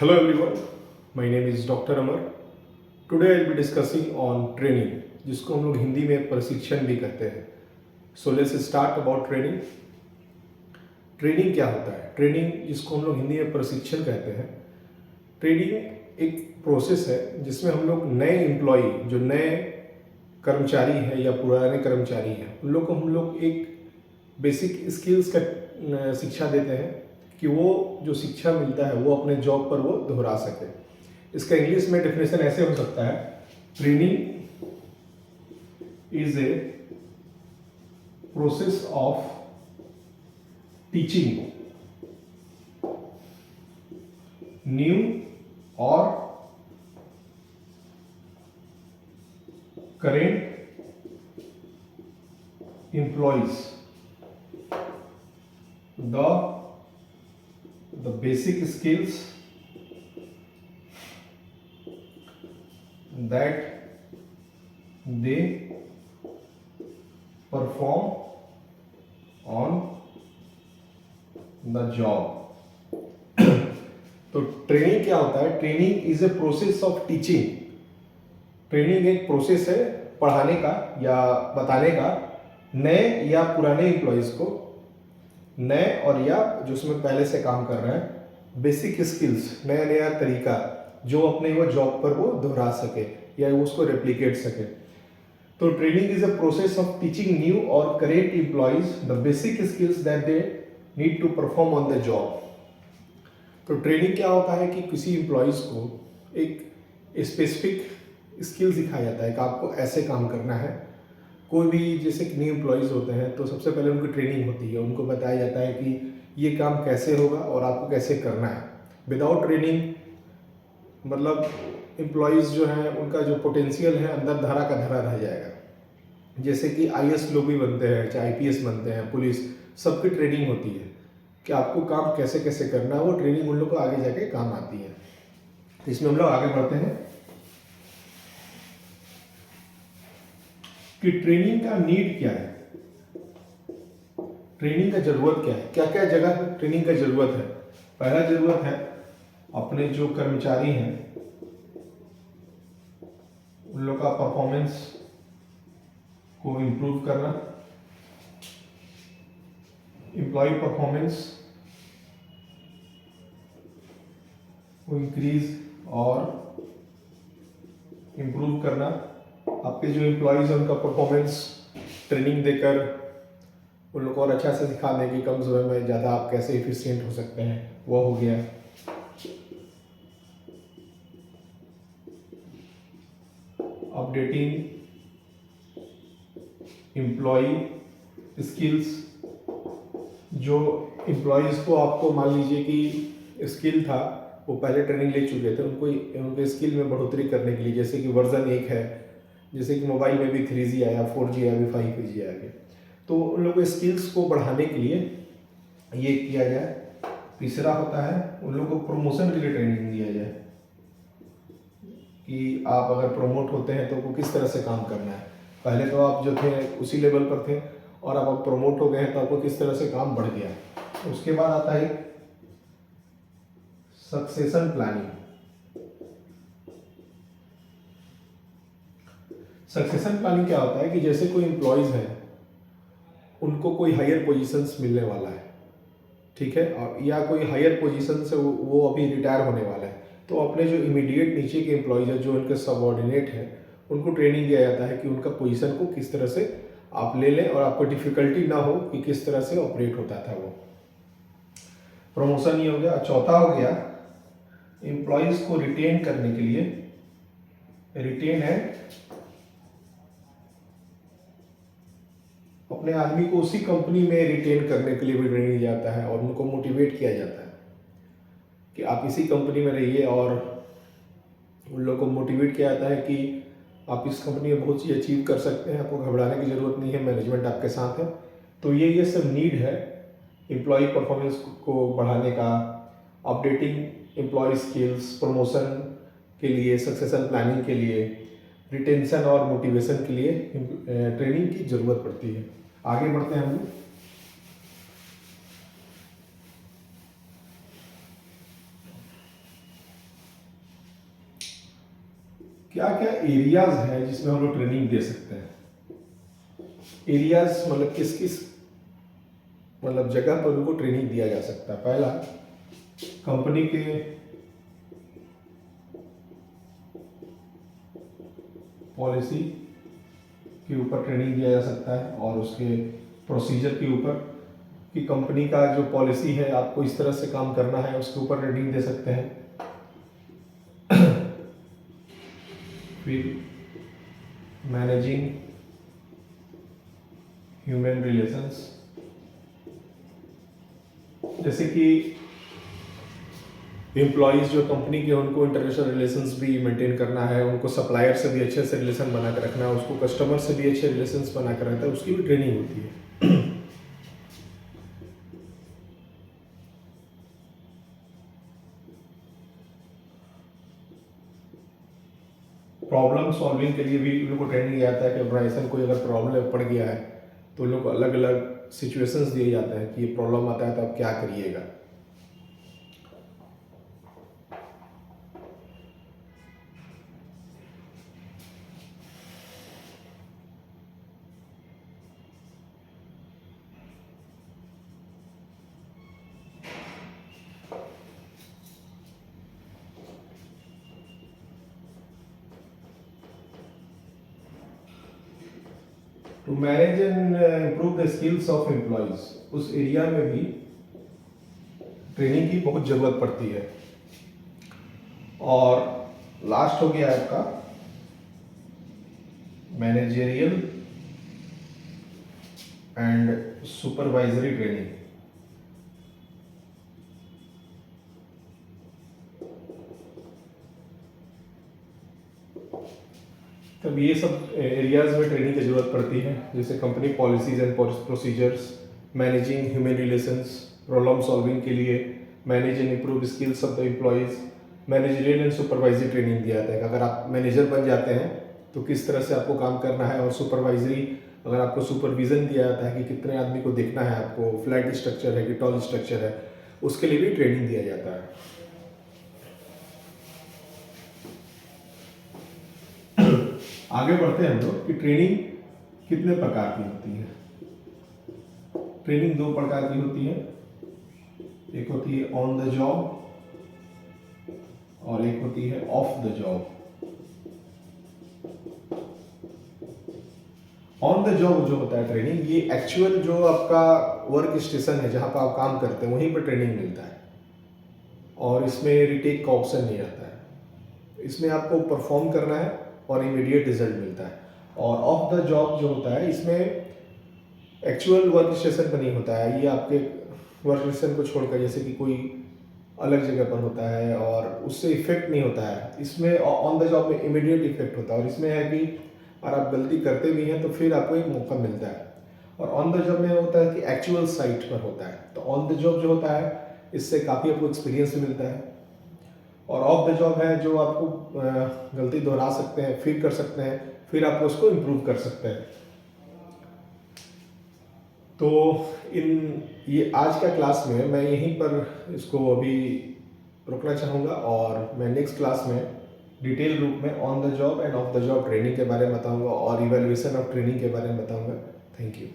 Hello everyone, my name is Dr. Amar. Today I'll be discussing on training, जिसको हम लोग हिंदी में प्रशिक्षण भी कहते हैं. So let's start about training. Training क्या होता है? ट्रेनिंग जिसको हम लोग हिंदी में प्रशिक्षण कहते हैं. ट्रेनिंग एक प्रोसेस है जिसमें हम लोग नए एम्प्लॉय, जो नए कर्मचारी हैं या पुराने कर्मचारी हैं, उन लोग को हम लोग एक बेसिक स्किल्स का शिक्षा देते हैं कि वो जो शिक्षा मिलता है वो अपने जॉब पर वो दोहरा सके. इसका इंग्लिश में डेफिनेशन ऐसे हो सकता है: training is a process of teaching new और current employees the basic skills that they perform on the job. तो ट्रेनिंग क्या होता है? Training is a process of teaching. Training एक प्रोसेस है पढ़ाने का या बताने का नए या पुराने एम्प्लॉयज को, नए और या जो उसमें पहले से काम कर रहे हैं, बेसिक स्किल्स, नया नया तरीका जो अपने वो जॉब पर वो दोहरा सके या उसको रेप्लिकेट सके. तो training is a process of teaching new और current employees the basic skills that they need to perform on the job. तो ट्रेनिंग क्या होता है कि किसी एम्प्लॉयज को एक स्पेसिफिक स्किल सिखाया जाता है कि आपको ऐसे काम करना है. कोई भी जैसे कि न्यू एम्प्लॉयज़ होते हैं तो सबसे पहले उनकी ट्रेनिंग होती है, उनको बताया जाता है कि ये काम कैसे होगा और आपको कैसे करना है. विदाउट ट्रेनिंग मतलब एम्प्लॉयज़ जो हैं उनका जो पोटेंशियल है अंदर धरा का धरा रह जाएगा. जैसे कि आईएएस लोग भी बनते हैं, चाहे आईपीएस बनते हैं, पुलिस, सबकी ट्रेनिंग होती है कि आपको काम कैसे कैसे करना है. वो ट्रेनिंग उन लोग को आगे जाके काम आती है. तो इसमें हम लोग आगे बढ़ते हैं कि ट्रेनिंग का नीड क्या है, ट्रेनिंग का जरूरत क्या है, क्या क्या जगह ट्रेनिंग का जरूरत है. पहला जरूरत है अपने जो कर्मचारी हैं उन लोग का परफॉर्मेंस को इम्प्रूव करना, एम्प्लॉय परफॉर्मेंस को इंक्रीज और इम्प्रूव करना. आपके जो एम्प्लॉयज़ हैं उनका परफॉर्मेंस ट्रेनिंग देकर उन लोग को और अच्छा से सिखा दें कि कम समय में ज़्यादा आप कैसे एफिशिएंट हो सकते हैं, वो हो गया. अपडेटिंग एम्प्लॉय स्किल्स, जो एम्प्लॉयज़ को आपको मान लीजिए कि स्किल था, वो पहले ट्रेनिंग ले चुके थे, उनको उनके स्किल में बढ़ोतरी करने के लिए, जैसे कि वर्जन 1 है, जैसे कि मोबाइल में भी 3G आया, 4G आया, अभी 5G आ गया, तो उन लोगों के स्किल्स को बढ़ाने के लिए ये किया जाए. तीसरा होता है उन लोगों को प्रमोशन के लिए ट्रेनिंग दिया जाए कि आप अगर प्रमोट होते हैं तो आपको किस तरह से काम करना है. पहले तो आप जो थे उसी लेवल पर थे और अब आप प्रमोट हो गए हैं तो आपको किस तरह से काम बढ़ गया. उसके बाद आता है सक्सेशन प्लानिंग. सक्सेशन प्लानिंग क्या होता है कि जैसे कोई एम्प्लॉयज़ हैं उनको कोई हायर पोजीशंस मिलने वाला है, ठीक है, और या कोई हायर पोजीशन से वो अभी रिटायर होने वाला है, तो अपने जो इमीडिएट नीचे के एम्प्लॉयज़ हैं जो उनके सबऑर्डिनेट हैं उनको ट्रेनिंग दिया जाता है कि उनका पोजीशन को किस तरह से आप ले लें और आपको डिफ़िकल्टी ना हो कि किस तरह से ऑपरेट होता था वो. प्रमोशन ये हो गया. चौथा हो गया एम्प्लॉयज़ को रिटेन करने के लिए, रिटेन एंड अपने आदमी को उसी कंपनी में रिटेन करने के लिए भी ट्रेनिंग दिया जाता है और उनको मोटिवेट किया जाता है कि आप इसी कंपनी में रहिए, और उन लोगों को मोटिवेट किया जाता है कि आप इस कंपनी में बहुत चीज़ अचीव कर सकते हैं, आपको घबराने की ज़रूरत नहीं है, मैनेजमेंट आपके साथ है. तो ये सब नीड है एम्प्लॉय परफॉर्मेंस को बढ़ाने का, अपडेटिंग एम्प्लॉय स्किल्स, प्रमोशन के लिए, सक्सेशन प्लानिंग के लिए, रिटेंशन और मोटिवेशन के लिए ट्रेनिंग की ज़रूरत पड़ती है. आगे बढ़ते हैं हम लोग. क्या क्या एरियाज हैं जिसमें हम लोग ट्रेनिंग दे सकते हैं। एरियाज मतलब किस किस मतलब जगह पर उनको ट्रेनिंग दिया जा सकता है। पहला, कंपनी के पॉलिसी के ऊपर ट्रेनिंग दिया जा सकता है और उसके प्रोसीजर के ऊपर कि कंपनी का जो पॉलिसी है आपको इस तरह से काम करना है, उसके ऊपर ट्रेनिंग दे सकते हैं। फिर मैनेजिंग ह्यूमन रिलेशंस, जैसे कि एम्प्लॉयज़ जो कंपनी के उनको इंटरनेशनल रिलेशंस भी मेंटेन करना है, उनको सप्लायर से भी अच्छे से रिलेशन बना कर रखना है, उसको कस्टमर से भी अच्छे रिलेशंस बना कर रखना है, उसकी भी ट्रेनिंग होती है। प्रॉब्लम सॉल्विंग के लिए भी उन लोग को ट्रेनिंग दिया जाता है कि ऑर्गेनाइजेशन कोई अगर प्रॉब्लम पड़ गया है तो उन लोग को अलग अलग सिचुएशंस दिए जाते हैं कि ये प्रॉब्लम आता है तो आप क्या करिएगा। To manage and improve the skills of employees, उस एरिया में भी ट्रेनिंग की बहुत ज़रूरत पड़ती है। और लास्ट हो गया आपका मैनेजरियल एंड सुपरवाइजरी ट्रेनिंग। तब ये सब एरियाज में ट्रेनिंग की ज़रूरत पड़ती है, जैसे company policies and procedures, managing human relations, problem solving के लिए manage and improve skills of the employees, managerial and supervisory training दिया जाता है कि अगर आप मैनेजर बन जाते हैं तो किस तरह से आपको काम करना है, और सुपरवाइजरी अगर आपको सुपरविजन दिया जाता है कि कितने आदमी को देखना है, आपको फ्लैट स्ट्रक्चर है कि टॉल स्ट्रक्चर है, उसके लिए भी ट्रेनिंग दिया जाता है। आगे बढ़ते हैं हम लोग कि ट्रेनिंग कितने प्रकार की होती है। ट्रेनिंग दो प्रकार की होती है, एक होती है ऑन द जॉब और एक होती है of the job. On the job जो होता है ट्रेनिंग, ये एक्चुअल जो आपका वर्क स्टेशन है जहां पर आप काम करते हैं वहीं पर ट्रेनिंग मिलता है और इसमें रिटेक का ऑप्शन नहीं आता है। इसमें आपको परफॉर्म करना है और इमीडिएट रिजल्ट मिलता है। और ऑफ द जॉब जो होता है इसमें एक्चुअल वर्क स्टेशन पर नहीं होता है, ये आपके वर्क स्टेशन को छोड़कर जैसे कि कोई अलग जगह पर होता है और उससे इफेक्ट नहीं होता है। इसमें ऑन द जॉब में इमीडिएट इफेक्ट होता है और इसमें है कि अगर आप गलती करते भी हैं तो फिर आपको एक मौका मिलता है। और ऑन द जॉब में होता है कि एक्चुअल साइट पर होता है, तो ऑन द जॉब जो होता है इससे काफ़ी आपको एक्सपीरियंस भी मिलता है। और ऑफ द जॉब है जो आपको गलती दोहरा सकते हैं, फिर कर सकते हैं, फिर आप उसको इम्प्रूव कर सकते हैं। तो इन ये आज का क्लास में मैं यहीं पर इसको अभी रुकना चाहूँगा और मैं नेक्स्ट क्लास में डिटेल रूप में on the job end of the job training के बारे में बताऊँगा और इवैल्यूएशन ऑफ ट्रेनिंग के बारे में बताऊँगा। Thank you.